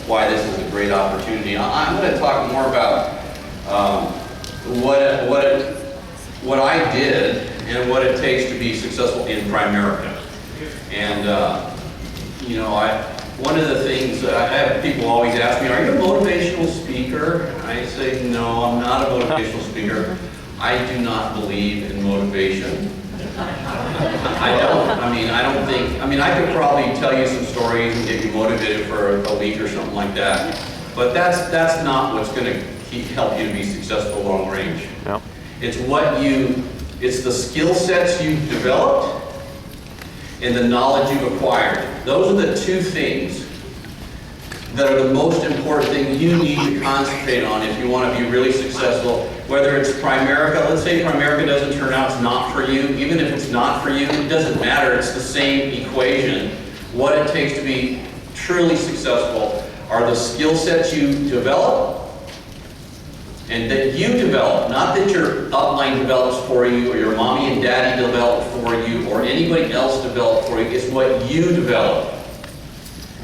why this is a great opportunity. I'm going to talk more about what I did and what it takes to be successful in Primerica. And you know, one of the things I have people always ask me, are you a motivational speaker? And I say, no, I'm not a motivational speaker. I do not believe in motivation. I don't. I mean, I could probably tell you some stories and get you motivated for a week or something like that. But that's not what's going to help you to be successful long range. Yep. It's the skill sets you've developed and the knowledge you've acquired. Those are the two things that are the most important thing you need to concentrate on if you want to be really successful. Whether it's Primerica, let's say Primerica doesn't turn out, it's not for you. Even if it's not for you, it doesn't matter. It's the same equation. What it takes to be truly successful are the skill sets you develop and that you develop, not that your upline develops for you or your mommy and daddy develop for you or anybody else develop for you. It's what you develop.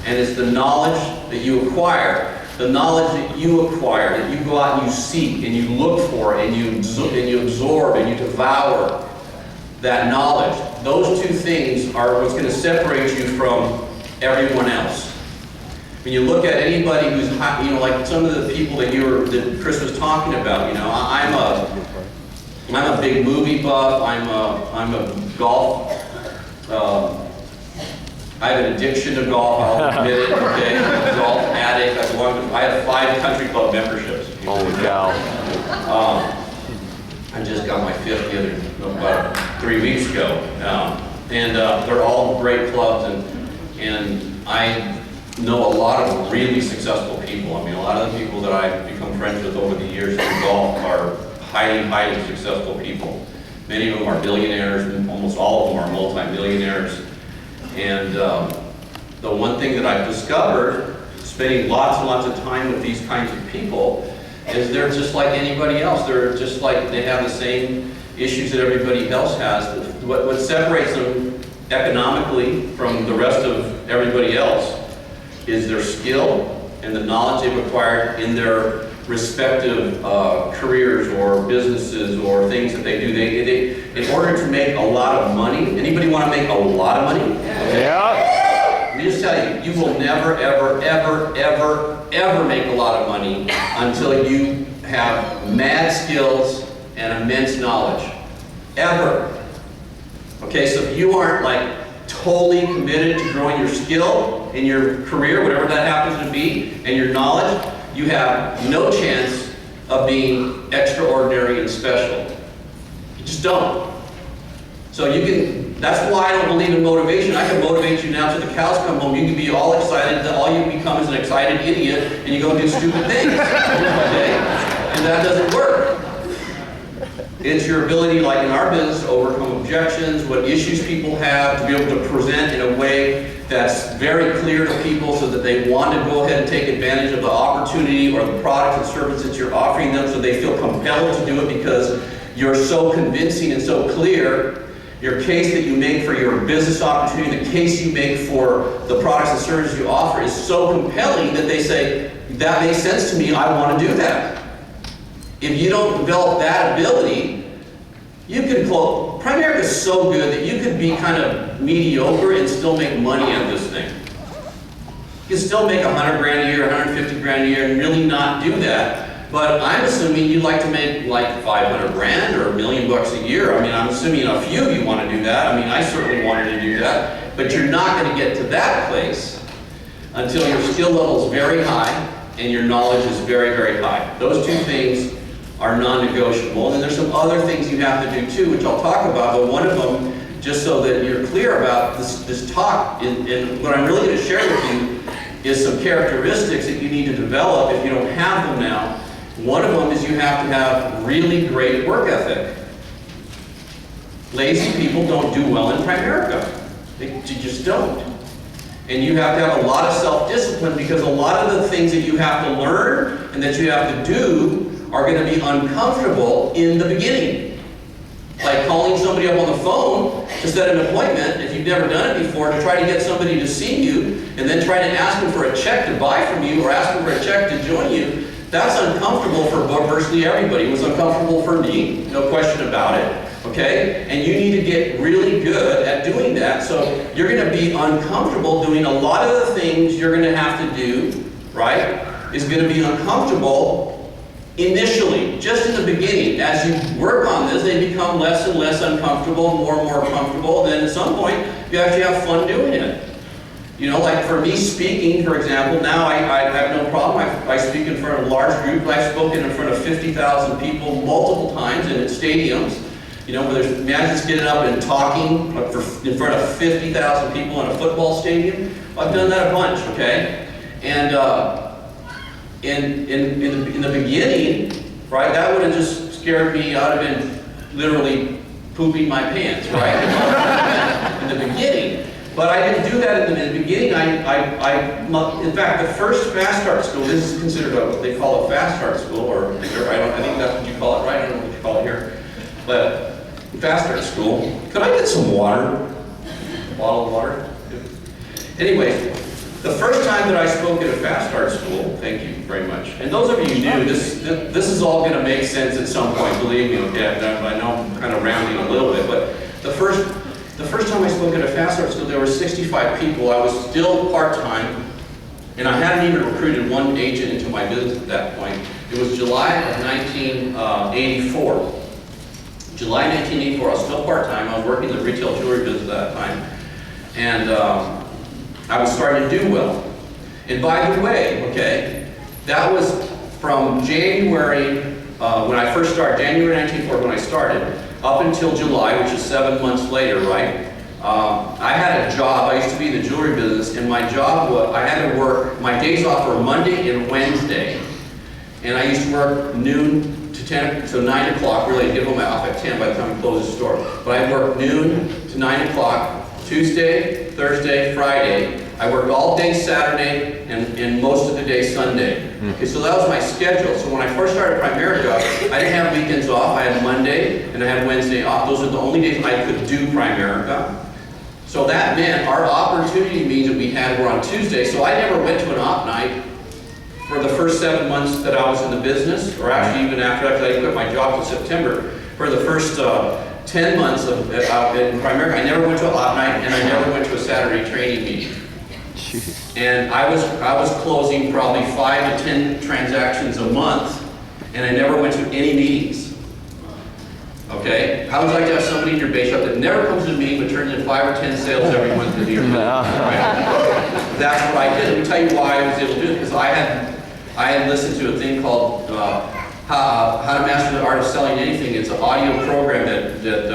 And it's the knowledge that you acquire. The knowledge that you acquire, that you go out and you seek and you look for and you absorb and you devour that knowledge. Those two things are what's going to separate you from everyone else. When you look at anybody who's, you know, like some of the people that Chris was talking about, you know, I'm a big movie buff. I'm a golf. I have an addiction to golf. I'll admit it. Okay, I'm a golf addict. I have 5 country club memberships. Holy cow! I just got my 5th about 3 weeks ago, and they're all great clubs, and I know a lot of really successful people. I mean, a lot of the people that I've become friends with over the years in golf are highly, highly successful people. Many of them are billionaires, and almost all of them are multi-millionaires. And the one thing that I've discovered, spending lots and lots of time with these kinds of people, is they're just like anybody else. They're just like, they have the same issues that everybody else has. What separates them economically from the rest of everybody else is their skill and the knowledge they've acquired in their respective careers or businesses or things that they do. They in order to make a lot of money, anybody want to make a lot of money? Okay. Yeah. Let me just tell you, you will never, ever, ever, ever, ever make a lot of money until you have mad skills and immense knowledge. Ever. Okay, so if you aren't like totally committed to growing your skill in your career, whatever that happens to be, and your knowledge, you have no chance of being extraordinary and special. You just don't. So you can, that's why I don't believe in motivation. I can motivate you now till the cows come home. You can be all excited, that all you become is an excited idiot, and you go do stupid things. Okay? And that doesn't work. It's your ability, like in our business, to overcome objections, what issues people have, to be able to present in a way that's very clear to people so that they want to go ahead and take advantage of the opportunity or the product and service that you're offering them, so they feel compelled to do it because you're so convincing and so clear. Your case that you make for your business opportunity, the case you make for the products and services you offer is so compelling that they say, that makes sense to me, I want to do that. If you don't develop that ability, you can quote, Primerica is so good that you could be kind of mediocre and still make money at this thing. You can still make 100 grand a year, 150 grand a year, and really not do that. But I'm assuming you'd like to make like 500 grand or $1 million a year. I mean, I'm assuming a few of you want to do that. I mean, I certainly wanted to do that. But you're not going to get to that place until your skill level is very high and your knowledge is very, very high. Those two things are non-negotiable. And then there's some other things you have to do too, which I'll talk about, but one of them, just so that you're clear about this talk, and what I'm really going to share with you is some characteristics that you need to develop if you don't have them now. One of them is you have to have really great work ethic. Lazy people don't do well in Primerica. They just don't. And you have to have a lot of self-discipline because a lot of the things that you have to learn and that you have to do are going to be uncomfortable in the beginning. Like calling somebody up on the phone to set an appointment, if you've never done it before, to try to get somebody to see you, and then try to ask them for a check to buy from you, or ask them for a check to join you, that's uncomfortable for virtually everybody. It was uncomfortable for me, no question about it, okay? And you need to get really good at doing that, so you're going to be uncomfortable doing a lot of the things you're going to have to do, right? Is going to be uncomfortable initially, just in the beginning. As you work on this, they become less and less uncomfortable, more and more comfortable, and then at some point, you actually have fun doing it. You know, like for me speaking, for example, now I have no problem. I speak in front of large groups. I've spoken in front of 50,000 people multiple times and at stadiums. You know, where there's managers getting up and talking in front of 50,000 people in a football stadium. I've done that a bunch, okay? And in the beginning, right, that would have just scared me out of it, literally pooping my pants, right? In the beginning. But I didn't do that in the beginning. In fact, the first Fast Start school, this is considered what they call a Fast Start school, or I think that's what you call it, right? I don't know what you call it here. But Fast Start school, could I get some water? A bottle of water? Anyway, the first time that I spoke at a Fast Start school, thank you very much. And those of you new, this is all going to make sense at some point, believe me, okay? I know I'm kind of rounding a little bit, but the first time I spoke at a Fast Start school, there were 65 people. I was still part-time, and I hadn't even recruited one agent into my business at that point. It was July of 1984. July 1984, I was still part-time. I was working in the retail jewelry business at that time. And I was starting to do well. And by the way, okay, that was from January, when I first started, January 1984 when I started, up until July, which is 7 months later, right? I had a job. I used to be in the jewelry business, and my job was, I had to work, my days off were Monday and Wednesday. And I used to work noon to 10 to 9 o'clock, really, I'd give them off at 10 by the time we closed the store. But I'd work noon to 9 o'clock, Tuesday, Thursday, Friday. I worked all day Saturday and most of the day Sunday. Okay, so that was my schedule. So when I first started Primerica, I didn't have weekends off. I had Monday and I had Wednesday off. Those are the only days I could do Primerica. So that meant our opportunity meetings that we had were on Tuesday. So I never went to an op night for the first 7 months that I was in the business, or actually even after I quit my job in September. For the first 10 months in Primerica, I never went to an op night and I never went to a Saturday training meeting. And I was closing probably 5 to 10 transactions a month, and I never went to any meetings. Okay? How would you like to have somebody in your base shop that never comes to a meeting but turns in 5 or 10 sales every month to your business? Right? That's what I did. Let me tell you why I was able to do it. Because I had listened to a thing called How to Master the Art of Selling Anything. It's an audio program that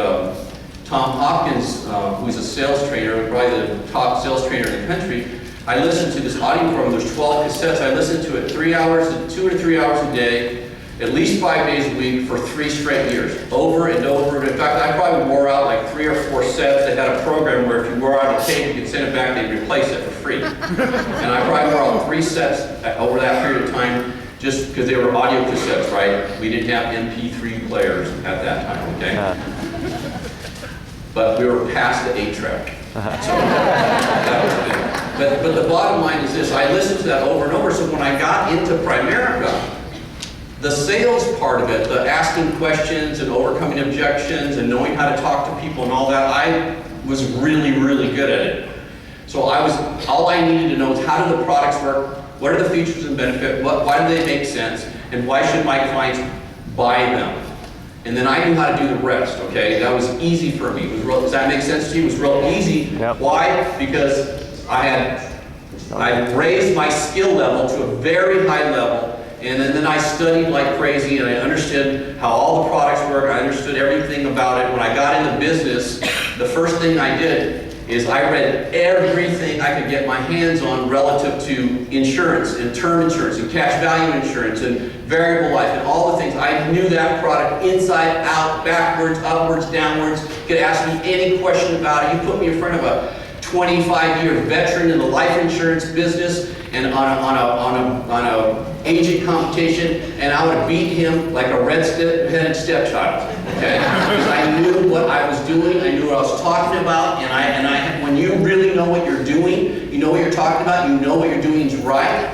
Tom Hopkins, who's a sales trainer, probably the top sales trainer in the country, I listened to this audio program. There's 12 cassettes. I listened to it 3 hours, 2 to 3 hours a day, at least 5 days a week for 3 straight years, over and over. In fact, I probably wore out like 3 or 4 sets. They had a program where if you wore out a tape, you could send it back, they'd replace it for free. And I probably wore out 3 sets over that period of time, just because they were audio cassettes, right? We didn't have MP3 players at that time, okay? But we were past the 8-track. So that was good. But the bottom line is this, I listened to that over and over, so when I got into Primerica, the sales part of it, the asking questions and overcoming objections and knowing how to talk to people and all that, I was really, really good at it. So all I needed to know is how do the products work, what are the features and benefits, why do they make sense, and why should my clients buy them? And then I knew how to do the rest, okay? That was easy for me. Does that make sense to you? It was real easy. Yep. Why? Because I raised my skill level to a very high level, and then I studied like crazy, and I understood how all the products work. I understood everything about it. When I got into business, the first thing I did is I read everything I could get my hands on relative to insurance and term insurance and cash value insurance and variable life and all the things. I knew that product inside out, backwards, upwards, downwards. You could ask me any question about it. You put me in front of a 25-year veteran in the life insurance business and on a agent competition, and I would beat him like a red-headed stepchild, okay? Because I knew what I was doing, I knew what I was talking about, and when you really know what you're doing, you know what you're talking about, you know what you're doing is right,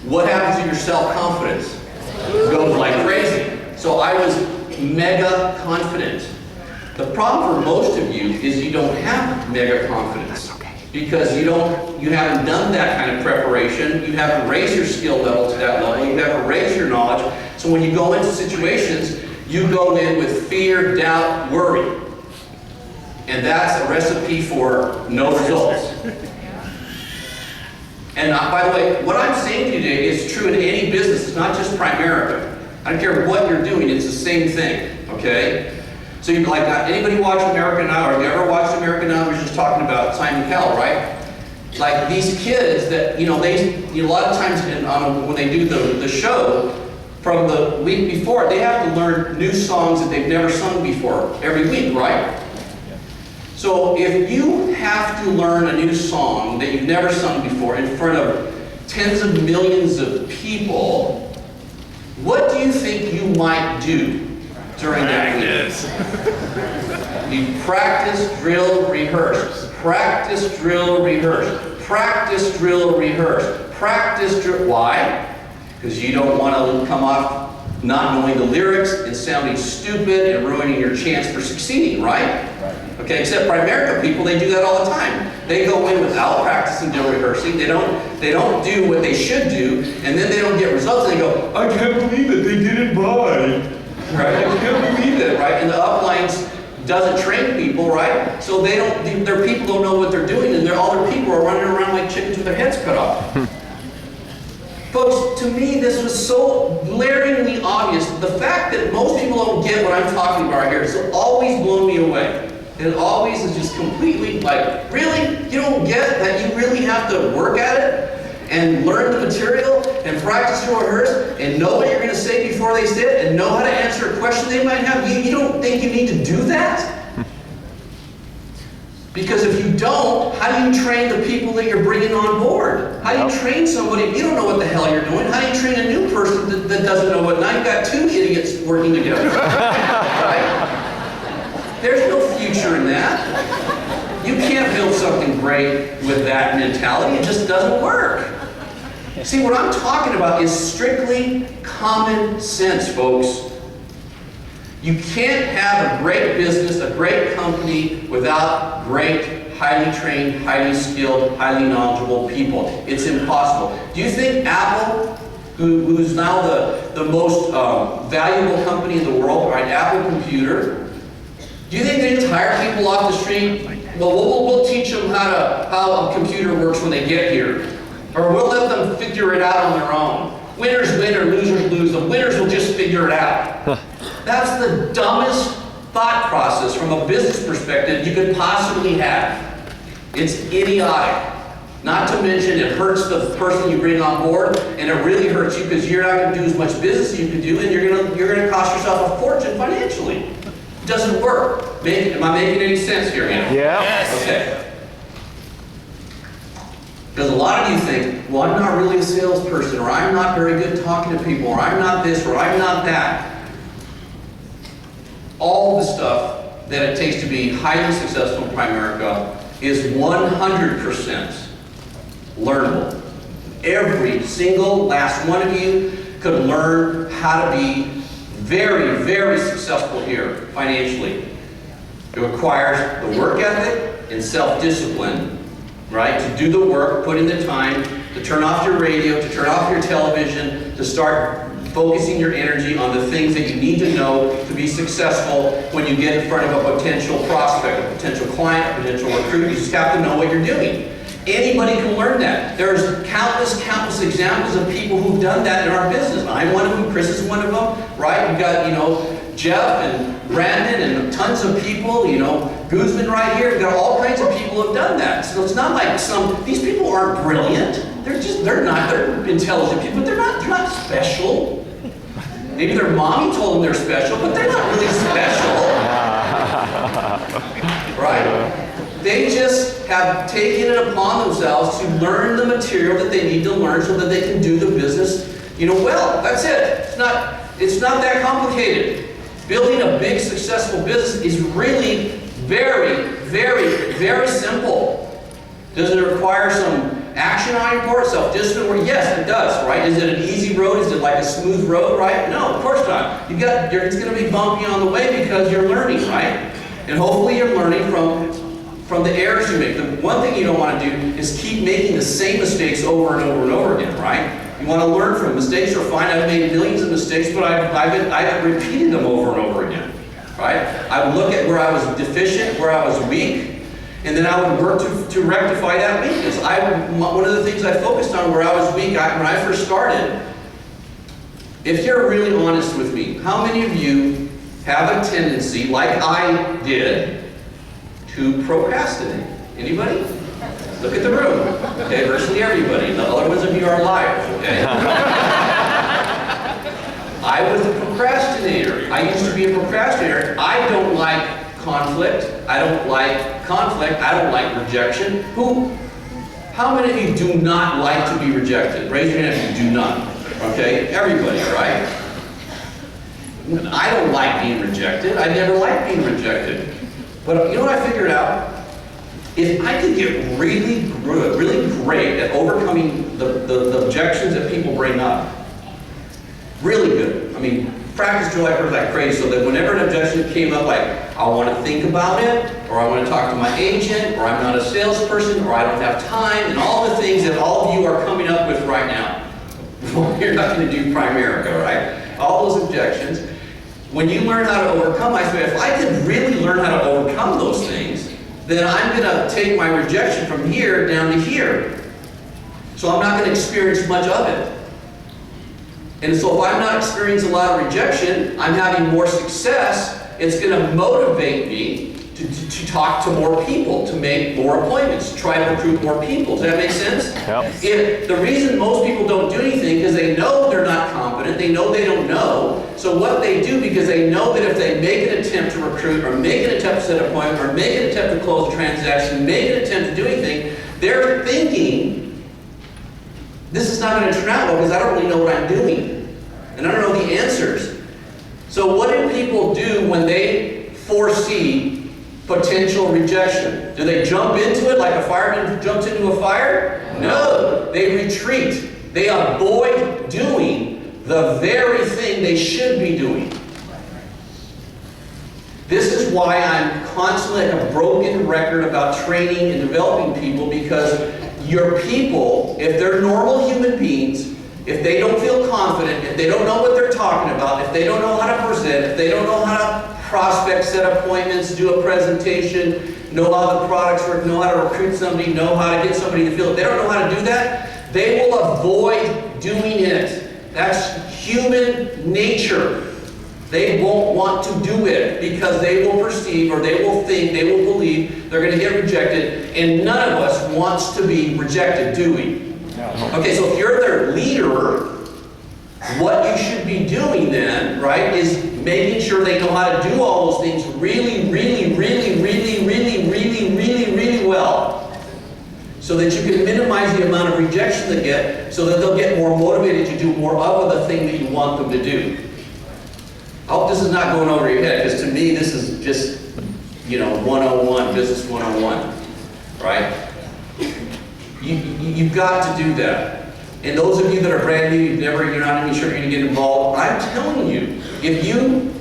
what happens to your self-confidence? It goes like crazy. So I was mega confident. The problem for most of you is you don't have mega confidence because you haven't done that kind of preparation. You haven't raised your skill level to that level. You haven't raised your knowledge. So when you go into situations, you go in with fear, doubt, worry. And that's a recipe for no results. And by the way, what I'm saying to you today is true in any business. It's not just Primerica. I don't care what you're doing. It's the same thing, okay? So you're like, anybody watch American Idol? Or have you ever watched American Idol? We were just talking about Simon Cowell, right? Like these kids that, a lot of times when they do the show, from the week before, they have to learn new songs that they've never sung before every week, right? So if you have to learn a new song that you've never sung before in front of tens of millions of people, what do you think you might do during that week? You practice, drill, rehearse. Practice, drill, rehearse. Practice, drill, rehearse. Practice, drill. Why? Because you don't want to come off not knowing the lyrics and sounding stupid and ruining your chance for succeeding, right? Okay, except Primerica people, they do that all the time. They go in without practicing, drill, rehearsing. They don't do what they should do, and then they don't get results. And they go, I can't believe it, they didn't buy. Right? I can't believe it, right? And the uplines doesn't train people, right? So their people don't know what they're doing, and all their people are running around like chickens with their heads cut off. Folks, to me, this was so glaringly obvious. The fact that most people don't get what I'm talking about here has always blown me away. It always is just completely like, really? You don't get that you really have to work at it and learn the material and practice your rehearse and know what you're going to say before they say it and know how to answer a question they might have? You don't think you need to do that? Because if you don't, how do you train the people that you're bringing on board? How do you train somebody? You don't know what the hell you're doing. How do you train a new person that doesn't know what? Now you've got two idiots working together. Right? There's no future in that. You can't build something great with that mentality. It just doesn't work. See, what I'm talking about is strictly common sense, folks. You can't have a great business, a great company, without great, highly trained, highly skilled, highly knowledgeable people. It's impossible. Do you think Apple, who's now the most valuable company in the world, right? Apple Computer, do you think they just hire people off the street? Well, we'll teach them how a computer works when they get here. Or we'll let them figure it out on their own. Winners win or losers lose. The winners will just figure it out. That's the dumbest thought process from a business perspective you could possibly have. It's idiotic. Not to mention it hurts the person you bring on board, and it really hurts you because you're not going to do as much business as you can do, and you're going to cost yourself a fortune financially. It doesn't work. Am I making any sense here? Yeah. Yes. Okay. Because a lot of you think, well, I'm not really a salesperson, or I'm not very good talking to people, or I'm not this, or I'm not that. All the stuff that it takes to be highly successful in Primerica is 100% learnable. Every single last one of you could learn how to be very, very successful here financially. It requires the work ethic and self-discipline, right? To do the work, put in the time, to turn off your radio, to turn off your television, to start focusing your energy on the things that you need to know to be successful when you get in front of a potential prospect, a potential client, a potential recruit. You just have to know what you're doing. Anybody can learn that. There's countless examples of people who've done that in our business. I'm one of them, Chris is one of them, right? We've got, Jeff and Brandon and tons of people, Guzman right here. We've got all kinds of people who've done that. So it's not like these people aren't brilliant. They're intelligent people, but they're not special. Maybe their mommy told them they're special, but they're not really special. Right? They just have taken it upon themselves to learn the material that they need to learn so that they can do the business, well. That's it. It's not that complicated. Building a big, successful business is really very, very, very simple. Does it require some action on your part, self-discipline? Yes, it does, right? Is it an easy road? Is it like a smooth road, right? No, of course not. It's going to be bumpy on the way because you're learning, right? And hopefully you're learning from the errors you make. The one thing you don't want to do is keep making the same mistakes over and over and over again, right? You want to learn from mistakes. Are fine. I've made millions of mistakes, but I've repeated them over and over again, right? I would look at where I was deficient, where I was weak, and then I would work to rectify that weakness. One of the things I focused on where I was weak when I first started, if you're really honest with me, how many of you have a tendency, like I did, to procrastinate? Anybody? Look at the room. Okay, virtually everybody. The other ones of you are liars, okay? I was a procrastinator. I used to be a procrastinator. I don't like conflict. I don't like conflict. I don't like rejection. How many of you do not like to be rejected? Raise your hand if you do not. Okay, everybody, right? I don't like being rejected. I never liked being rejected. But you know what I figured out? If I could get really good, really great at overcoming the objections that people bring up, really good. I mean, practice till I heard like crazy, so that whenever an objection came up, like, I want to think about it, or I want to talk to my agent, or I'm not a salesperson, or I don't have time, and all the things that all of you are coming up with right now. You're not going to do Primerica, right? All those objections. When you learn how to overcome, I say, if I could really learn how to overcome those things, then I'm going to take my rejection from here down to here. So I'm not going to experience much of it. And so if I'm not experiencing a lot of rejection, I'm having more success. It's going to motivate me to talk to more people, to make more appointments, to try to recruit more people. Does that make sense? Yep. The reason most people don't do anything is they know they're not competent, they know they don't know. So what they do, because they know that if they make an attempt to recruit, or make an attempt to set an appointment, or make an attempt to close a transaction, make an attempt to do anything, they're thinking, this is not going to turn out well because I don't really know what I'm doing. And I don't know the answers. So what do people do when they foresee potential rejection? Do they jump into it like a fireman jumps into a fire? No. They retreat. They avoid doing the very thing they should be doing. This is why I'm constantly like a broken record about training and developing people, because your people, if they're normal human beings, if they don't feel confident, if they don't know what they're talking about, if they don't know how to present, if they don't know how to prospect, set appointments, do a presentation, know how the products work, know how to recruit somebody, know how to get somebody to feel, if they don't know how to do that, they will avoid doing it. That's human nature. They won't want to do it because they will perceive, or they will think, they will believe they're going to get rejected, and none of us wants to be rejected, do we? Okay, so if you're their leader, what you should be doing then, right, is making sure they know how to do all those things really, really, really, really, really, really, really, really well, so that you can minimize the amount of rejection they get, so that they'll get more motivated to do more of the thing that you want them to do. I hope this is not going over your head, because to me this is just, 101, business 101, right? You've got to do that. And those of you that are brand new, you're not even sure you're going to get involved, I'm telling you, if you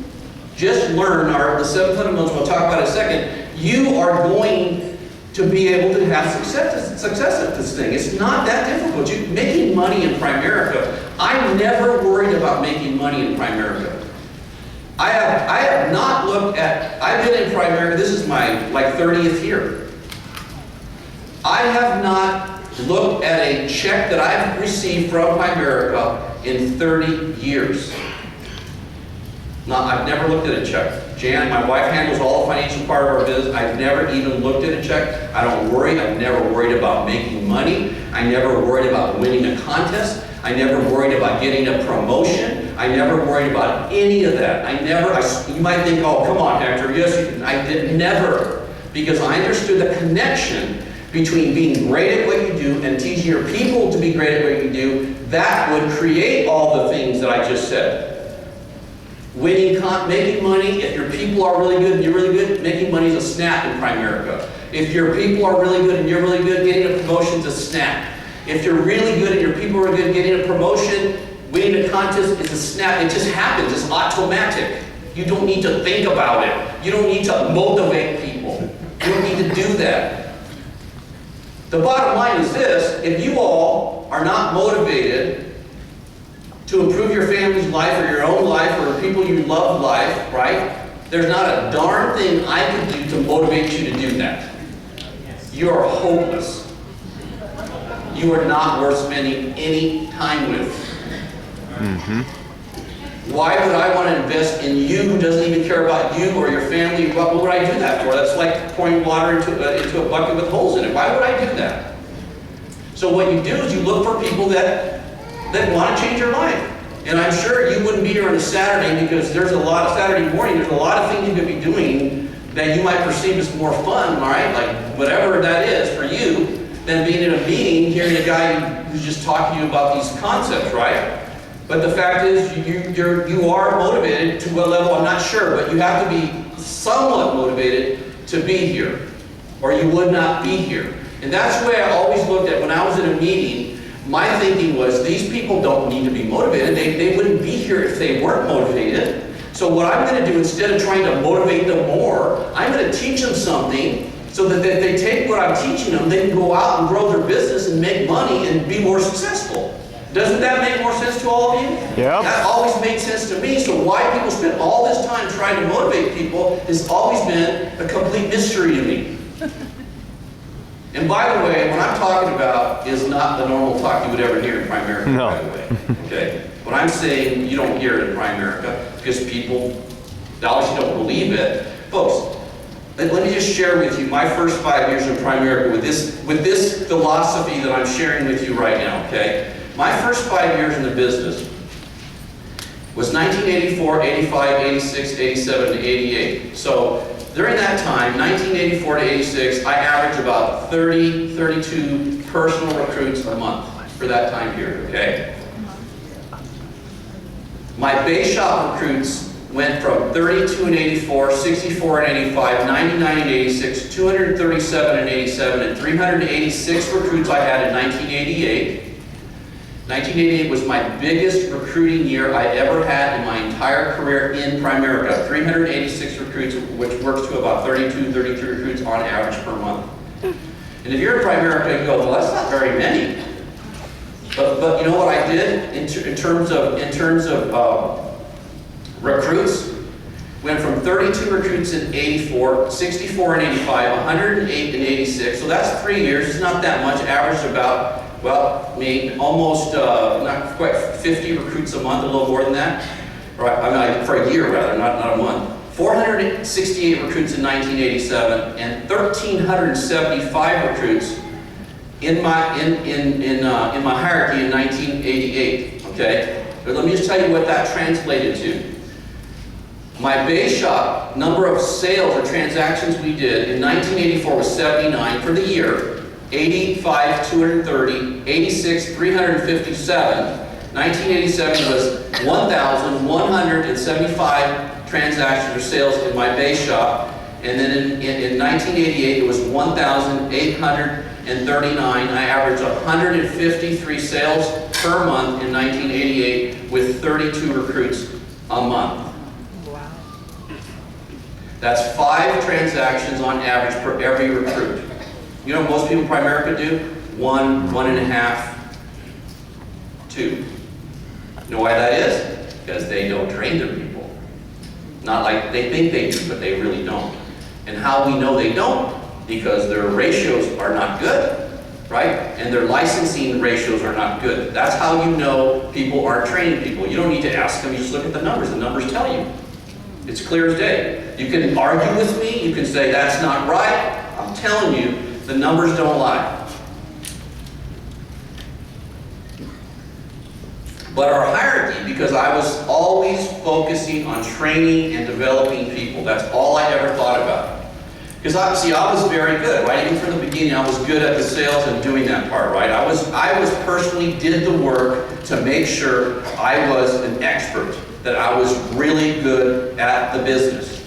just learn the 7 fundamentals we'll talk about in a second, you are going to be able to have success at this thing. It's not that difficult. Making money in Primerica, I'm never worried about making money in Primerica. I have not looked at, I've been in Primerica, this is my 30th year. I have not looked at a check that I've received from Primerica in 30 years. I've never looked at a check. Jan, my wife, handles all the financial part of our business. I've never even looked at a check. I don't worry. I've never worried about making money. I never worried about winning a contest. I never worried about getting a promotion. I never worried about any of that. You might think, oh, come on, Hector, yes, you can. I did never, because I understood the connection between being great at what you do and teaching your people to be great at what you do. That would create all the things that I just said. Winning, making money, if your people are really good and you're really good, making money is a snap in Primerica. If your people are really good and you're really good, getting a promotion is a snap. If you're really good and your people are good, getting a promotion, winning a contest is a snap. It just happens. It's automatic. You don't need to think about it. You don't need to motivate people. You don't need to do that. The bottom line is this: if you all are not motivated to improve your family's life or your own life or the people you love life, right? There's not a darn thing I could do to motivate you to do that. You are hopeless. You are not worth spending any time with. Why would I want to invest in you who doesn't even care about you or your family? What would I do that for? That's like pouring water into a bucket with holes in it. Why would I do that? So what you do is you look for people that want to change your life. And I'm sure you wouldn't be here on a Saturday because there's a lot of Saturday morning, there's a lot of things you could be doing that you might perceive as more fun, all right? Like whatever that is for you, than being in a meeting, hearing a guy who's just talking to you about these concepts, right? But the fact is, you are motivated to what level, I'm not sure, but you have to be somewhat motivated to be here, or you would not be here. And that's the way I always looked at when I was in a meeting. My thinking was, these people don't need to be motivated. They wouldn't be here if they weren't motivated. So what I'm going to do, instead of trying to motivate them more, I'm going to teach them something so that if they take what I'm teaching them, they can go out and grow their business and make money and be more successful. Doesn't that make more sense to all of you? Yeah. That always made sense to me. So why people spend all this time trying to motivate people has always been a complete mystery to me. And by the way, what I'm talking about is not the normal talk you would ever hear in Primerica, No. by the way. Okay? What I'm saying, you don't hear it in Primerica because people obviously don't believe it. Folks, let me just share with you my first 5 years in Primerica with this philosophy that I'm sharing with you right now, okay? My first 5 years in the business was 1984, 85, 86, 87, and 88. So during that time, 1984 to 86, I averaged about 30, 32 personal recruits a month for that time period, okay? My base shop recruits went from 32 in 84, 64 in 85, 99 in 86, 237 in 87, and 386 recruits I had in 1988. 1988 was my biggest recruiting year I ever had in my entire career in Primerica. 386 recruits, which works to about 32, 33 recruits on average per month. And if you're in Primerica, you go, well, that's not very many. But you know what I did in terms of recruits? Went from 32 recruits in 84, 64 in 85, 108 in 86. So that's 3 years. It's not that much. Averaged about, well, almost not quite 50 recruits a month, a little more than that. Right? I mean, for a year rather, not a month. 468 recruits in 1987 and 1,375 recruits in my hierarchy in 1988. Okay, but let me just tell you what that translated to. My base shop number of sales or transactions we did in 1984 was 79 for the year. 85, 230, 86, 357. 1987 was 1,175 transactions or sales in my base shop. And then in 1988, it was 1,839. I averaged 153 sales per month in 1988 with 32 recruits a month. Wow. That's 5 transactions on average per every recruit. You know what most people in Primerica do? 1, 1.5, 2. You know why that is? Because they don't train their people. Not like they think they do, but they really don't. And how we know they don't? Because their ratios are not good, right? And their licensing ratios are not good. That's how you know people aren't training people. You don't need to ask them, you just look at the numbers. The numbers tell you. It's clear as day. You can argue with me, you can say that's not right. I'm telling you, the numbers don't lie. But our hierarchy, because I was always focusing on training and developing people. That's all I ever thought about. Because obviously I was very good, right? Even from the beginning, I was good at the sales and doing that part, right? I was personally did the work to make sure I was an expert, that I was really good at the business.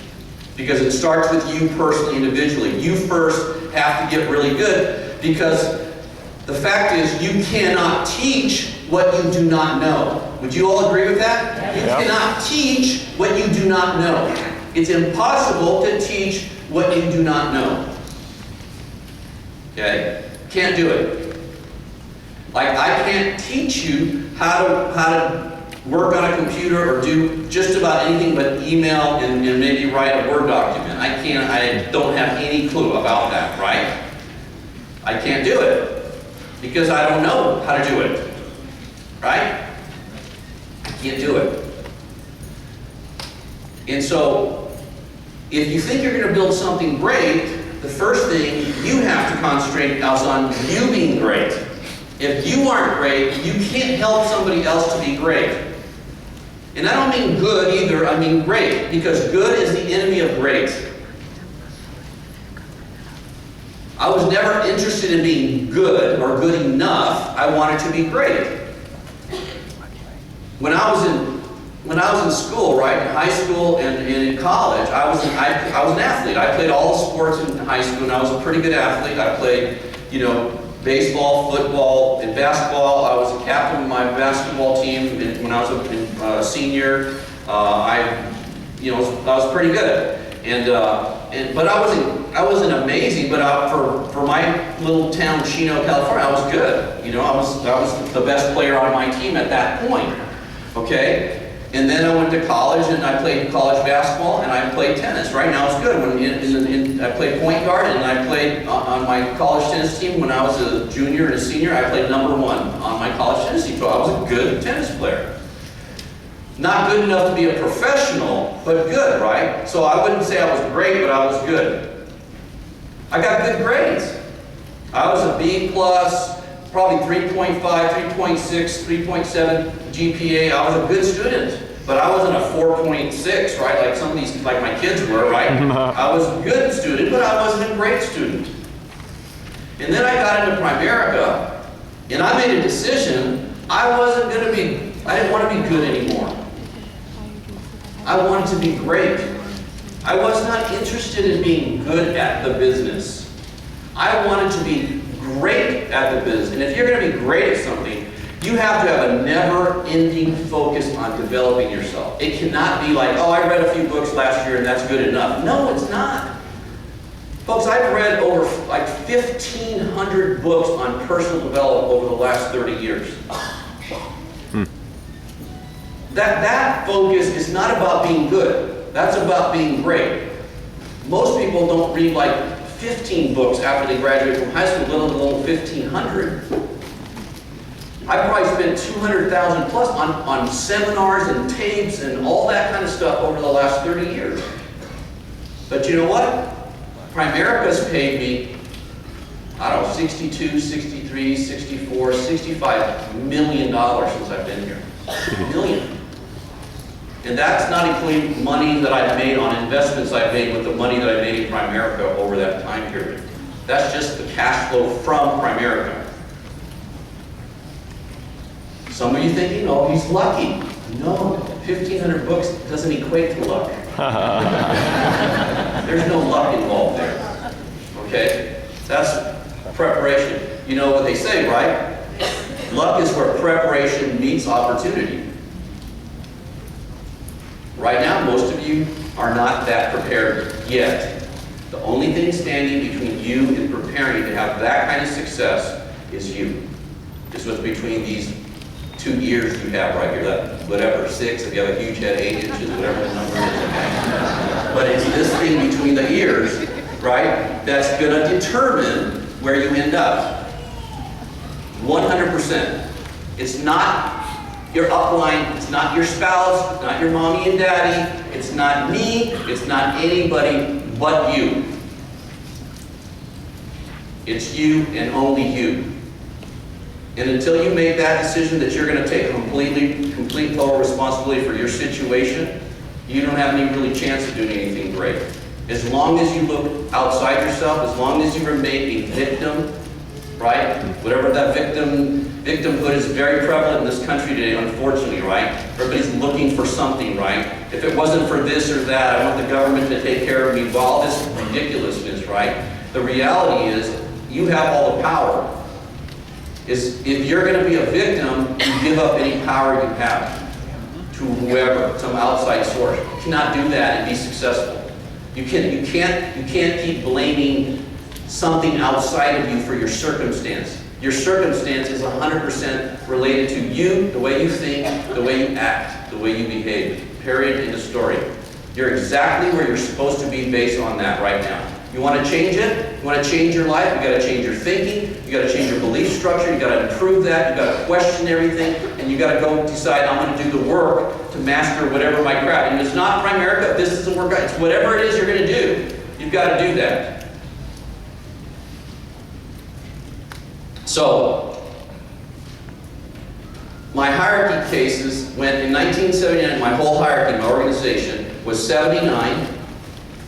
Because it starts with you personally, individually. You first have to get really good, because the fact is you cannot teach what you do not know. Would you all agree with that? You cannot teach what you do not know. It's impossible to teach what you do not know. Okay? Can't do it. Like, I can't teach you how to work on a computer or do just about anything but email and maybe write a Word document. I don't have any clue about that, right? I can't do it because I don't know how to do it, right? I can't do it. And so, if you think you're going to build something great, the first thing you have to concentrate is on you being great. If you aren't great, you can't help somebody else to be great. And I don't mean good either, I mean great, because good is the enemy of great. I was never interested in being good or good enough. I wanted to be great. When I was in school, right, in high school and in college, I was an athlete. I played all the sports in high school, and I was a pretty good athlete. I played, baseball, football, and basketball. I was a captain of my basketball team when I was a senior. I was pretty good. But I wasn't amazing. But for my little town, Chino, California, I was good. I was the best player on my team at that point. Okay. And then I went to college, and I played college basketball, and I played tennis. Right now it's good. I played point guard, and I played on my college tennis team when I was a junior and a senior. I played #1 on my college tennis team, so I was a good tennis player. Not good enough to be a professional, but good, right? So I wouldn't say I was great, but I was good. I got good grades. I was a B+, probably 3.5, 3.6, 3.7 GPA. I was a good student, but I wasn't a 4.6, right? Like some of these, like my kids were, right? I was a good student, but I wasn't a great student. And then I got into Primerica, and I made a decision. I didn't want to be good anymore. I wanted to be great. I was not interested in being good at the business. I wanted to be great at the business. And if you're going to be great at something, you have to have a never-ending focus on developing yourself. It cannot be like, oh, I read a few books last year and that's good enough. No, it's not. Folks, I've read over like 1,500 books on personal development over the last 30 years. That focus is not about being good. That's about being great. Most people don't read like 15 books after they graduate from high school, let alone 1,500. I probably spent $200,000 plus on seminars and tapes and all that kind of stuff over the last 30 years. But you know what? Primerica's paid me, I don't know, 62, 63, 64, $65 million since I've been here. $1 million. And that's not including money that I've made on investments I've made with the money that I made in Primerica over that time period. That's just the cash flow from Primerica. Some of you thinking, oh, he's lucky. No, 1,500 books doesn't equate to luck. There's no luck involved there. Okay? That's preparation. You know what they say, right? Luck is where preparation meets opportunity. Right now, most of you are not that prepared yet. The only thing standing between you and preparing to have that kind of success is you. It's what's between these 2 ears you have right here, that whatever, 6, if you have a huge head, 8 inches, whatever the number is. But it's this thing between the ears, right, that's going to determine where you end up. 100%. It's not your upline, it's not your spouse, it's not your mommy and daddy, it's not me, it's not anybody but you. It's you and only you. And until you make that decision that you're going to take complete total responsibility for your situation, you don't have any really chance of doing anything great. As long as you look outside yourself, as long as you remain a victim, right? Whatever that victimhood is very prevalent in this country today, unfortunately, right? Everybody's looking for something, right? If it wasn't for this or that, I want the government to take care of me. Well, all this ridiculousness, right? The reality is, you have all the power. If you're going to be a victim, you give up any power you have to whoever, some outside source. You cannot do that and be successful. You can't keep blaming something outside of you for your circumstance. Your circumstance is 100% related to you, the way you think, the way you act, the way you behave. Period. End of story. You're exactly where you're supposed to be based on that right now. You want to change it? You want to change your life? You got to change your thinking. You got to change your belief structure. You got to improve that. You got to question everything, and you got to go decide, I'm going to do the work to master whatever my craft. And it's not Primerica. If this doesn't work out, it's whatever it is you're going to do. You've got to do that. So, my hierarchy cases went in 1979. My whole hierarchy, my organization, was 79.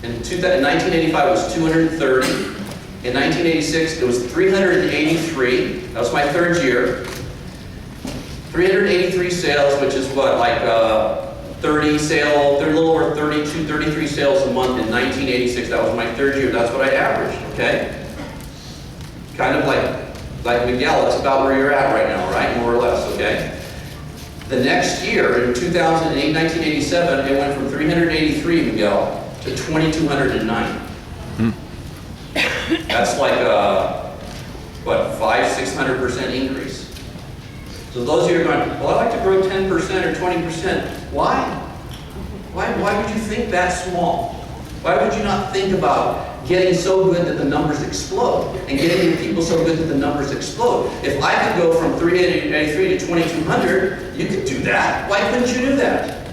In 1985, it was 230. In 1986, it was 383. That was my third year. 383 sales, which is what, like 30 sales, a little over 32, 33 sales a month in 1986. That was my third year. That's what I averaged, okay? Kind of like Miguel, it's about where you're at right now, right? More or less, okay? The next year, in 2008, 1987, it went from 383, Miguel, to 2,209. That's like a, what, 500–600% increase. So those of you who are going, well, I'd like to grow 10% or 20%. Why? Why would you think that small? Why would you not think about getting so good that the numbers explode and getting your people so good that the numbers explode? If I could go from 383 to 2,200, you could do that. Why couldn't you do that?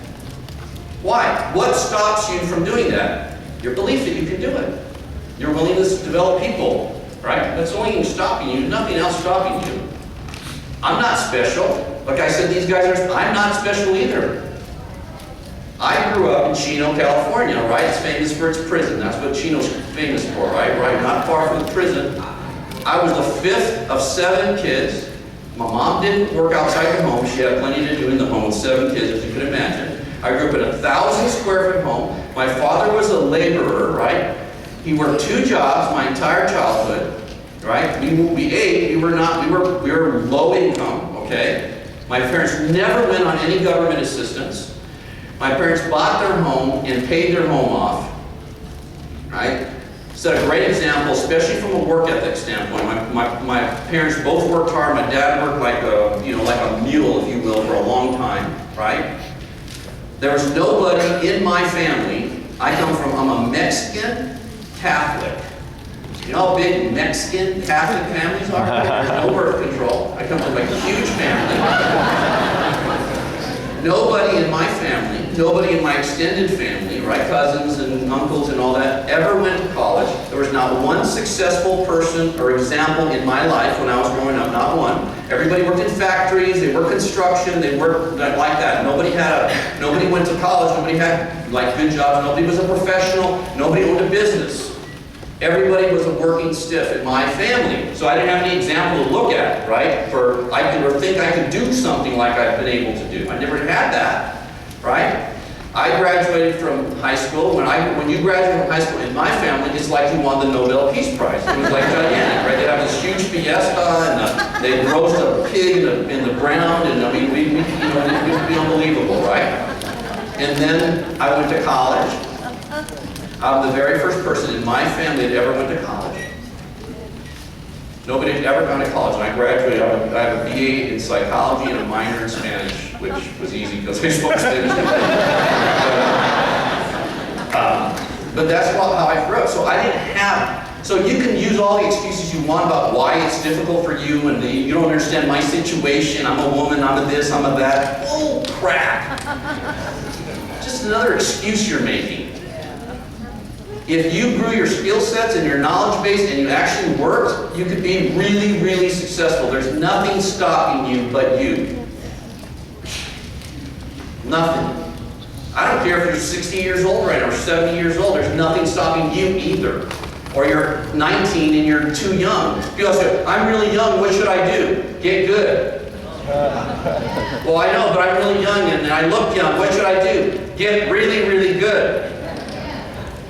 Why? What stops you from doing that? Your belief that you can do it. Your willingness to develop people, right? That's only stopping you, nothing else stopping you. I'm not special. Like I said, these guys are, I'm not special either. I grew up in Chino, California, right? It's famous for its prison. That's what Chino's famous for, right? Not far from the prison. I was the fifth of 7 kids. My mom didn't work outside the home. She had plenty to do in the home with 7 kids, as you can imagine. I grew up in a 1,000-square-foot home. My father was a laborer, right? He worked 2 jobs my entire childhood, right? We ate. We were low income, okay? My parents never went on any government assistance. My parents bought their home and paid their home off, right? Set a great example, especially from a work ethic standpoint. My parents both worked hard. My dad worked like a mule, if you will, for a long time, right? There was nobody in my family. I'm a Mexican Catholic. You know how big Mexican Catholic families are? There's no birth control. I come from a huge family. Nobody in my family, nobody in my extended family, right, cousins and uncles and all that, ever went to college. There was not one successful person or example in my life when I was growing up, not one. Everybody worked in factories, they worked construction, they worked like that. Nobody went to college, nobody had like good jobs, nobody was a professional, nobody owned a business. Everybody was a working stiff in my family. So I didn't have any example to look at, right? Or think I could do something like I've been able to do. I never had that, right? I graduated from high school. When you graduate from high school in my family, it's like you won the Nobel Peace Prize. It was like gigantic, right? They'd have this huge fiesta, and they'd roast a pig in the ground, and I mean, it would be unbelievable, right? And then I went to college. I'm the very first person in my family that ever went to college. Nobody had ever gone to college. When I graduated, I have a BA in psychology and a minor in Spanish, which was easy because I spoke Spanish. But that's how I grew up. So I didn't have. So you can use all the excuses you want about why it's difficult for you, and you don't understand my situation. I'm a woman. I'm a this. I'm a that. Oh crap! Just another excuse you're making. If you grew your skill sets and your knowledge base and you actually worked, you could be really, really successful. There's nothing stopping you but you. Nothing. I don't care if you're 60 years old right now or 70 years old. There's nothing stopping you either. Or you're 19 and you're too young. People say, I'm really young, what should I do? Get good. Well, I know, but I'm really young and I look young. What should I do? Get really, really good.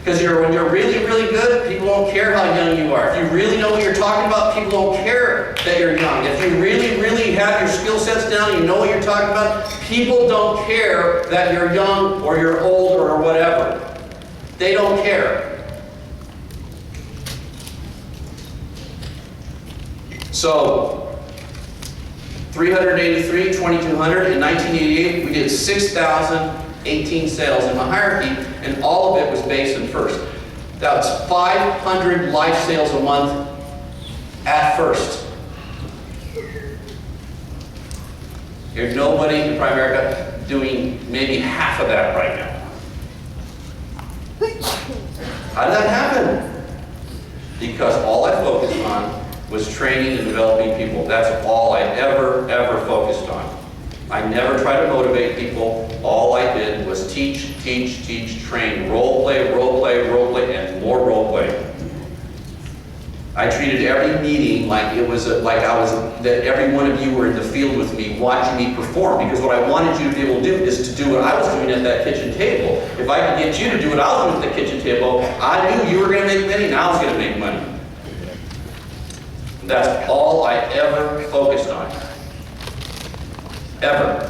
Because when you're really, really good, people don't care how young you are. If you really know what you're talking about, people don't care that you're young. If you really, really have your skill sets down and you know what you're talking about, people don't care that you're young or you're old or whatever. They don't care. So, 383, 2,200. In 1988, we did 6,018 sales in my hierarchy, and all of it was based in first. That's 500 life sales a month at first. There's nobody in Primerica doing maybe half of that right now. How did that happen? Because all I focused on was training and developing people. That's all I ever focused on. I never tried to motivate people. All I did was teach, train, role play, and more role play. I treated every meeting like it was that every one of you were in the field with me, watching me perform. Because what I wanted you to be able to do is to do what I was doing at that kitchen table. If I could get you to do what I was doing at the kitchen table, I knew you were going to make money, and I was going to make money. That's all I ever focused on. Ever.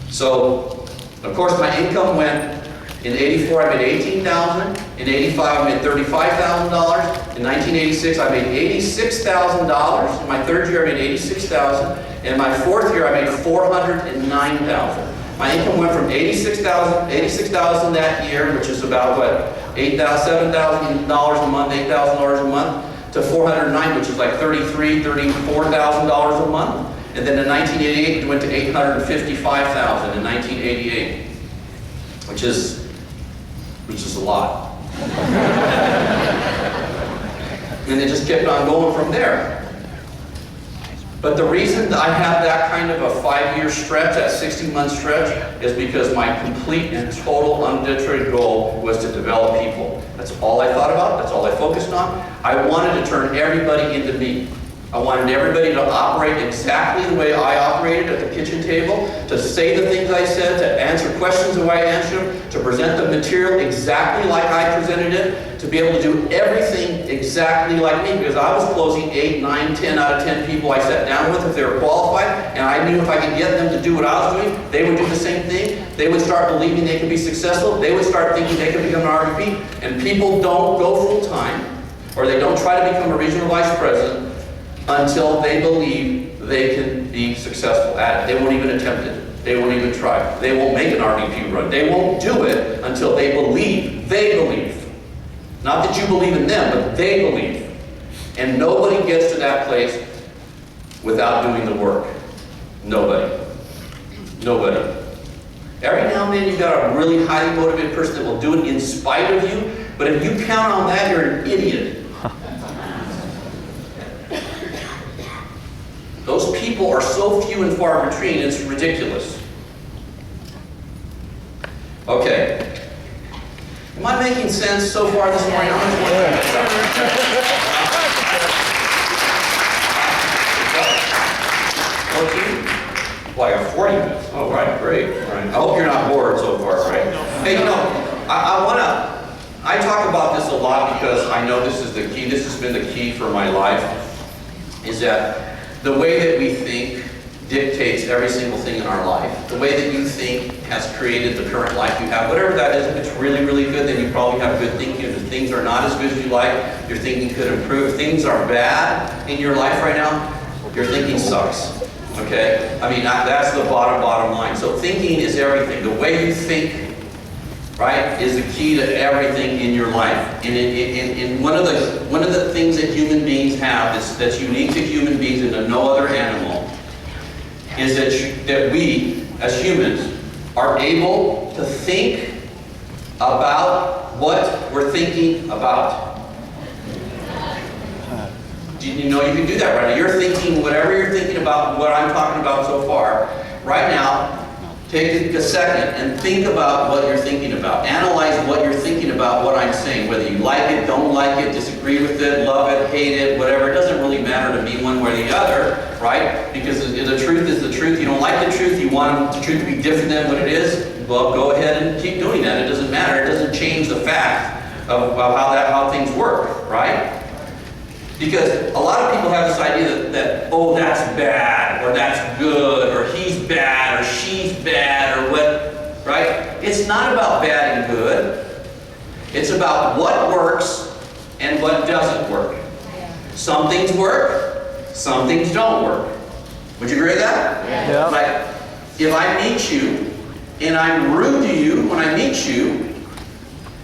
So, of course, my income went, in 84 I made $18,000, in 85 I made $35,000, in 1986 I made $86,000, in my third year I made $86,000, in my fourth year I made $409,000. My income went from $86,000 that year, which is about what, $7,000 a month, $8,000 a month, to $409,000, which is like $34,000 a month. And then in 1988, it went to $855,000 in 1988, which is a lot. And it just kept on going from there. But the reason I have that kind of a 5-year stretch, that 60-month stretch, is because my complete and total undeterred goal was to develop people. That's all I thought about. That's all I focused on. I wanted to turn everybody into me. I wanted everybody to operate exactly the way I operated at the kitchen table, to say the things I said, to answer questions the way I answered them, to present the material exactly like I presented it, to be able to do everything exactly like me, because I was closing 8, 9, 10 out of 10 people I sat down with if they were qualified, and I knew if I could get them to do what I was doing, they would do the same thing. They would start believing they could be successful. They would start thinking they could become an RVP. And people don't go full-time, or they don't try to become a regional vice president until they believe they can be successful at it. They won't even attempt it. They won't even try. They won't make an RVP run. They won't do it until they believe. They believe. Not that you believe in them, but they believe. And nobody gets to that place without doing the work. Nobody. Nobody. Every now and then you've got a really highly motivated person that will do it in spite of you, but if you count on that, you're an idiot. Those people are so few and far between, it's ridiculous. Okay. Am I making sense so far this morning? How much more time? 14? Well, I got 40 minutes. Oh, right, great. Right. I hope you're not bored so far, right? Hey, you know, I talk about this a lot because I know this is the key. This has been the key for my life, is that the way that we think dictates every single thing in our life. The way that you think has created the current life you have. Whatever that is, if it's really, really good, then you probably have good thinking. If things are not as good as you like, your thinking could improve. If things are bad in your life right now, your thinking sucks. Okay? I mean, that's the bottom line. So thinking is everything. The way you think, right, is the key to everything in your life. And one of the things that human beings have that's unique to human beings and to no other animal is that we, as humans, are able to think about what we're thinking about. You know you can do that right now. You're thinking whatever you're thinking about, what I'm talking about so far. Right now, take a second and think about what you're thinking about. Analyze what you're thinking about, what I'm saying. Whether you like it, don't like it, disagree with it, love it, hate it, whatever. It doesn't really matter to me one way or the other, right? Because the truth is the truth. You don't like the truth. You want the truth to be different than what it is. Well, go ahead and keep doing that. It doesn't matter. It doesn't change the fact of how things work, right? Because a lot of people have this idea that, oh, that's bad, or that's good, or he's bad, or she's bad, or what, right? It's not about bad and good. It's about what works and what doesn't work. Some things work, some things don't work. Would you agree with that? Yeah. Like, if I meet you, and I'm rude to you when I meet you,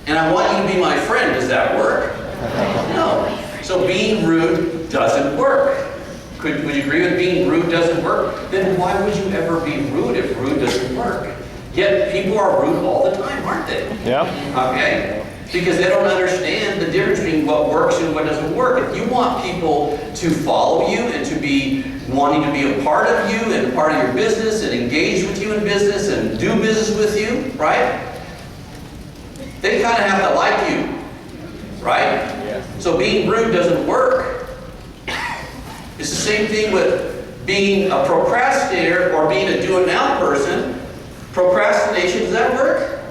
and I want you to be my friend, does that work? No. So being rude doesn't work. Would you agree with being rude doesn't work? Then why would you ever be rude if rude doesn't work? Yet people are rude all the time, aren't they? Yeah. Okay? Because they don't understand the difference between what works and what doesn't work. If you want people to follow you and to be wanting to be a part of you and part of your business and engage with you in business and do business with you, right? They kind of have to like you, right? So being rude doesn't work. It's the same thing with being a procrastinator or being a do-it-now person. Procrastination, does that work?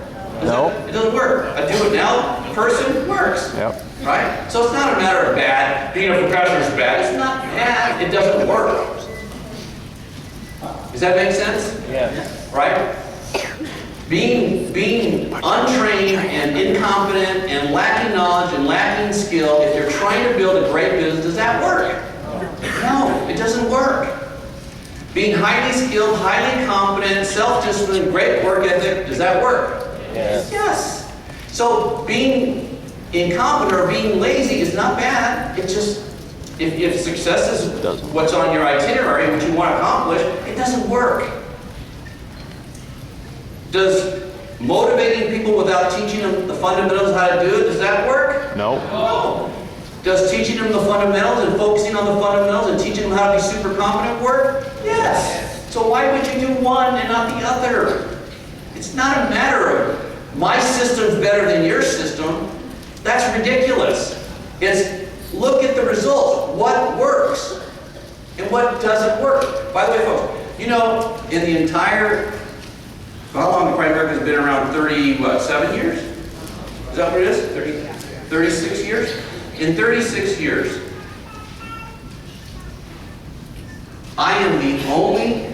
No. It doesn't work. A do-it-now person works. Yep. Right? So it's not a matter of bad. Being a procrastinator is bad. It's not bad. It doesn't work. Does that make sense? Yeah. Right? Being untrained and incompetent and lacking knowledge and lacking skill, if you're trying to build a great business, does that work? No, it doesn't work. Being highly skilled, highly competent, self-disciplined, great work ethic, does that work? Yes. Yes. So being incompetent or being lazy is not bad. It's just, if success is what's on your itinerary, what you want to accomplish, it doesn't work. Does motivating people without teaching them the fundamentals how to do it, does that work? No. No. Does teaching them the fundamentals and focusing on the fundamentals and teaching them how to be super competent work? Yes. So why would you do one and not the other? It's not a matter of my system's better than your system. That's ridiculous. It's look at the results. What works and what doesn't work. By the way, folks, you know, in the entire, how long Primerica has been around? 7 years? Is that what it is? 36 years? In 36 years, I am the only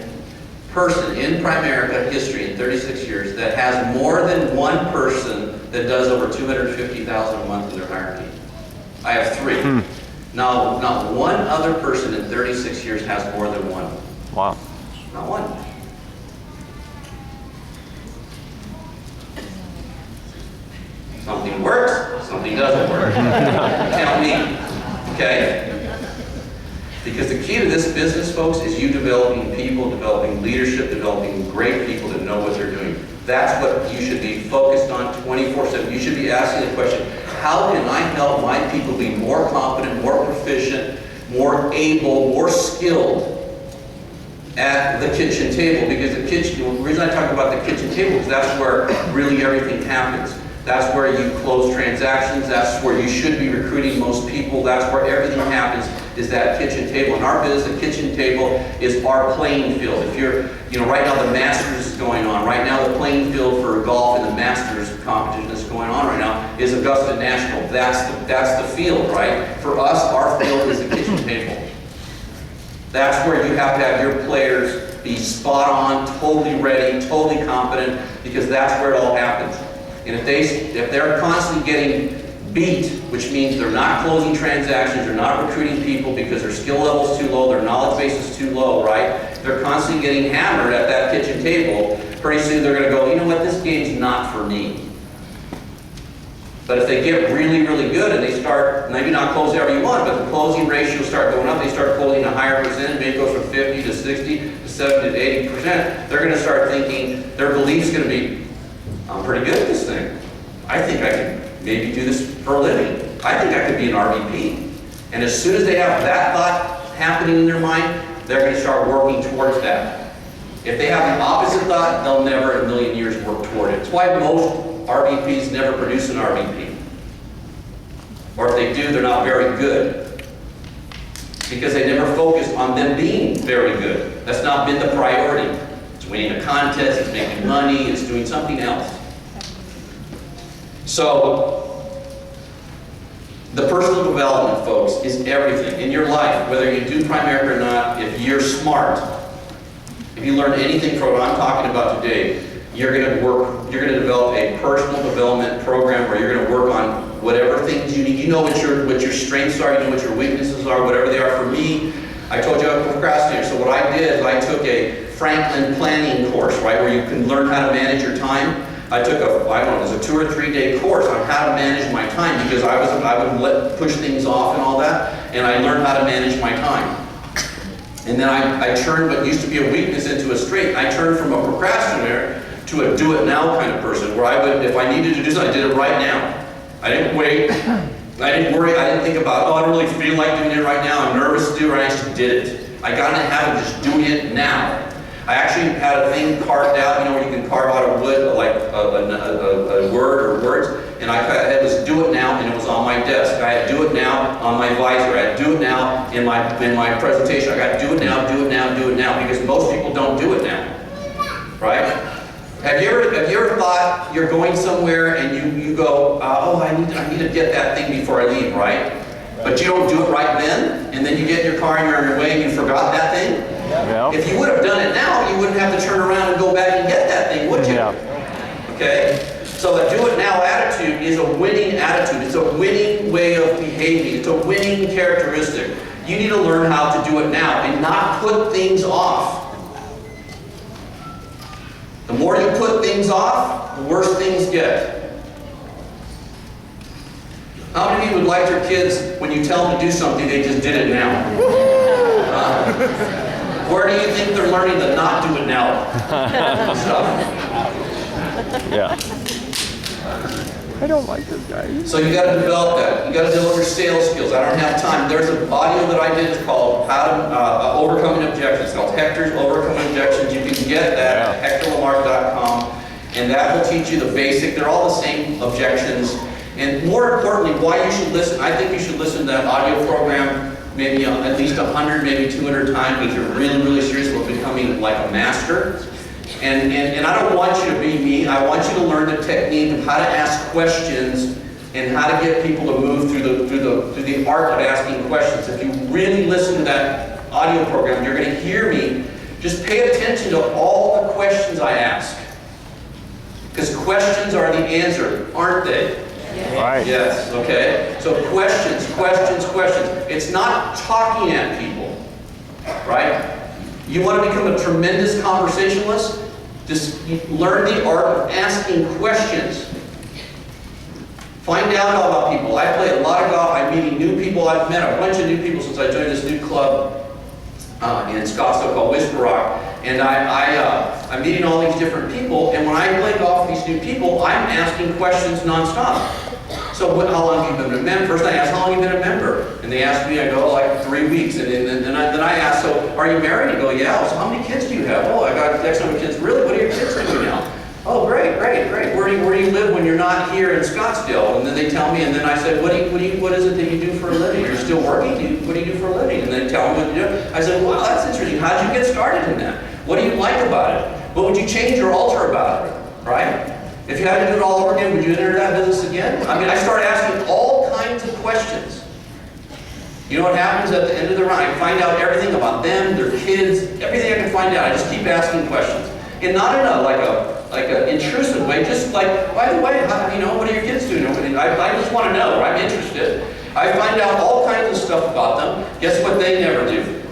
person in Primerica history in 36 years that has more than one person that does over $250,000 a month in their hierarchy. I have 3. Now, not one other person in 36 years has more than one. Wow. Not one. Something works, something doesn't work. Tell me, okay? Because the key to this business, folks, is you developing people, developing leadership, developing great people that know what they're doing. That's what you should be focused on 24/7. You should be asking the question, how can I help my people be more competent, more proficient, more able, more skilled at the kitchen table? Because the reason I talk about the kitchen table is that's where really everything happens. That's where you close transactions. That's where you should be recruiting most people. That's where everything happens, is that kitchen table. In our business, the kitchen table is our playing field. If you're, right now the Masters is going on. Right now the playing field for golf and the Masters competition that's going on right now is Augusta National. That's the field, right? For us, our field is the kitchen table. That's where you have to have your players be spot on, totally ready, totally competent, because that's where it all happens. And if they're constantly getting beat, which means they're not closing transactions, they're not recruiting people because their skill level's too low, their knowledge base is too low, right? They're constantly getting hammered at that kitchen table. Pretty soon they're going to go, you know what, this game's not for me. But if they get really, really good and they start, maybe not close every one, but the closing ratios start going up, they start closing a higher percent, maybe it goes from 50 to 60 to 70 to 80%, they're going to start thinking, their belief's going to be, I'm pretty good at this thing. I think I could maybe do this for a living. I think I could be an RVP. And as soon as they have that thought happening in their mind, they're going to start working towards that. If they have the opposite thought, they'll never in a million years work toward it. It's why most RVPs never produce an RVP. Or if they do, they're not very good. Because they never focused on them being very good. That's not been the priority. It's winning a contest, it's making money, it's doing something else. So, the personal development, folks, is everything in your life, whether you do Primerica or not. If you're smart, if you learn anything from what I'm talking about today, you're going to develop a personal development program where you're going to work on whatever things you need. You know what your strengths are, you know what your weaknesses are, whatever they are. For me, I told you I'm a procrastinator, so what I did is I took a Franklin planning course, right, where you can learn how to manage your time. I took it was a 2 or 3 day course on how to manage my time, because I would push things off and all that, and I learned how to manage my time. And then I turned what used to be a weakness into a strength. I turned from a procrastinator to a do-it-now kind of person, where I would, if I needed to do something, I did it right now. I didn't wait. I didn't worry. I didn't think about, oh, I don't really feel like doing it right now. I'm nervous to do it. I just did it. I got in the habit of just doing it now. I actually had a thing carved out, you know, where you can carve out of wood, like a word or words, and I had this do it now, and it was on my desk. I had do it now on my visor. I had do it now in my presentation. I got do it now, do it now, do it now, because most people don't do it now, right? Have you ever thought you're going somewhere and you go, oh, I need to get that thing before I leave, right? But you don't do it right then, and then you get in your car and you're on your way and you forgot that thing? Yeah. If you would have done it now, you wouldn't have to turn around and go back and get that thing, would you? Yeah. Okay? So a do-it-now attitude is a winning attitude. It's a winning way of behaving. It's a winning characteristic. You need to learn how to do it now and not put things off. The more you put things off, the worse things get. How many of you would like your kids, when you tell them to do something, they just did it now? Where do you think they're learning the not do it now stuff? Yeah. I don't like this guy. So you got to develop that. You got to develop your sales skills. I don't have time. There's a audio that I did. It's called How to Overcoming Objections. It's called Hector's Overcoming Objections. You can get that at HectorLaMarque.com, and that will teach you the basic. They're all the same objections. And more importantly, why you should listen. I think you should listen to that audio program maybe at least 100, maybe 200 times if you're really, really serious about becoming like a master. And I don't want you to be me. I want you to learn the technique of how to ask questions and how to get people to move through the art of asking questions. If you really listen to that audio program, you're going to hear me. Just pay attention to all the questions I ask. Because questions are the answer, aren't they? Right. Yes, okay. So questions, questions, questions. It's not talking at people, right? You want to become a tremendous conversationalist? Just learn the art of asking questions. Find out all about people. I play a lot of golf. I'm meeting new people. I've met a bunch of new people since I joined this new club in Scottsdale called Whisper Rock. And I'm meeting all these different people, and when I play golf with these new people, I'm asking questions nonstop. So how long have you been a member? First I ask, how long have you been a member? And they ask me, I go, like 3 weeks. And then I ask, so are you married? They go, yeah. So how many kids do you have? Oh, I got X number of kids. Really? What are your kids doing now? Oh, great. Where do you live when you're not here in Scottsdale? And then they tell me, and then I said, what is it that you do for a living? You're still working? What do you do for a living? And they tell me what you do. I said, wow, that's interesting. How did you get started in that? What do you like about it? What would you change or alter about it? Right? If you had to do it all over again, would you enter that business again? I mean, I started asking all kinds of questions. You know what happens at the end of the round? I find out everything about them, their kids, everything I can find out. I just keep asking questions. And not in a like an intrusive way, just like, by the way, what are your kids doing? I just want to know, I'm interested. I find out all kinds of stuff about them. Guess what they never do?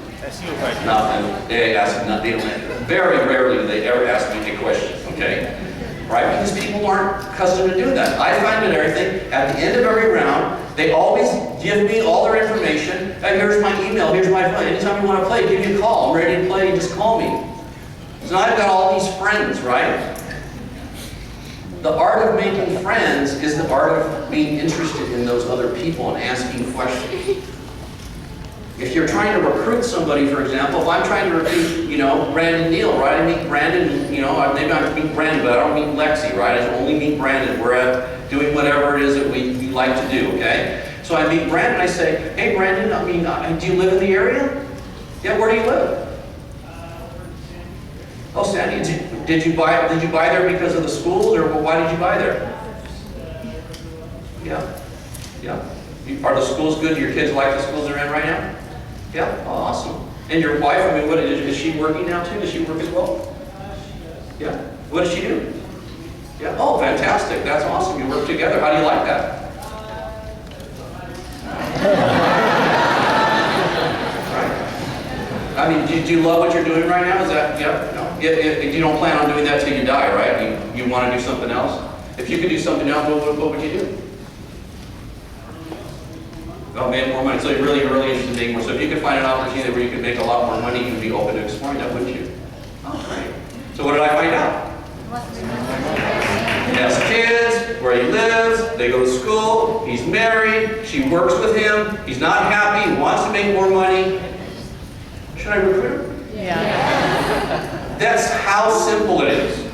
Nothing. They ask nothing. Very rarely do they ever ask me a question, okay? Right? Because people aren't accustomed to doing that. I find that everything, at the end of every round, they always give me all their information. Hey, here's my email, here's my phone. Anytime you want to play, give me a call. I'm ready to play, just call me. So now I've got all these friends, right? The art of making friends is the art of being interested in those other people and asking questions. If you're trying to recruit somebody, for example, if I'm trying to recruit, Brandon Neal, right? I meet Brandon, maybe I meet Brandon, but I don't meet Lexi, right? I only meet Brandon. We're doing whatever it is that we like to do, okay? So I meet Brandon, I say, hey Brandon, do you live in the area? Yeah, where do you live? Oh, Sandy, did you buy there because of the schools, or why did you buy there? Yeah. Are the schools good? Do your kids like the schools they're in right now? Yeah, oh, awesome. And your wife, what is she working now too? Does she work as well? Yeah. What does she do? Yeah. Oh, fantastic. That's awesome. You work together. How do you like that? Right. Do you love what you're doing right now? Is that, yeah? No. You don't plan on doing that till you die, right? You want to do something else? If you could do something else, what would you do? Oh, make more money. So you're really interested in making more. So if you could find an opportunity where you could make a lot more money, you'd be open to exploring that, wouldn't you? Oh, great. So what did I find out? He has kids, where he lives, they go to school, he's married, she works with him, he's not happy, he wants to make more money. Should I recruit him? Yeah. That's how simple it is.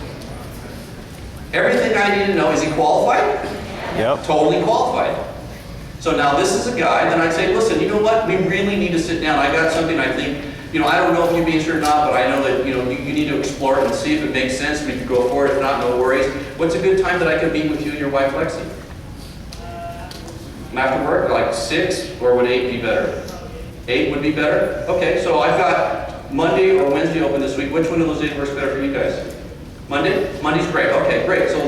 Everything I need to know, is he qualified? Yep. Totally qualified. So now this is a guy, then I'd say, listen, you know what? We really need to sit down. I got something I think, I don't know if you'd be interested or not, but I know that, you need to explore it and see if it makes sense. We could go for it. If not, no worries. What's a good time that I could meet with you and your wife, Lexi? After work, like 6, or would 8 be better? 8 would be better? Okay, so I've got Monday or Wednesday open this week. Which one of those days works better for you guys? Monday? Monday's great. Okay, great. So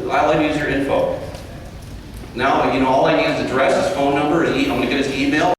all I need is your info. Now, all I need is address, his phone number, I'm going to get his email.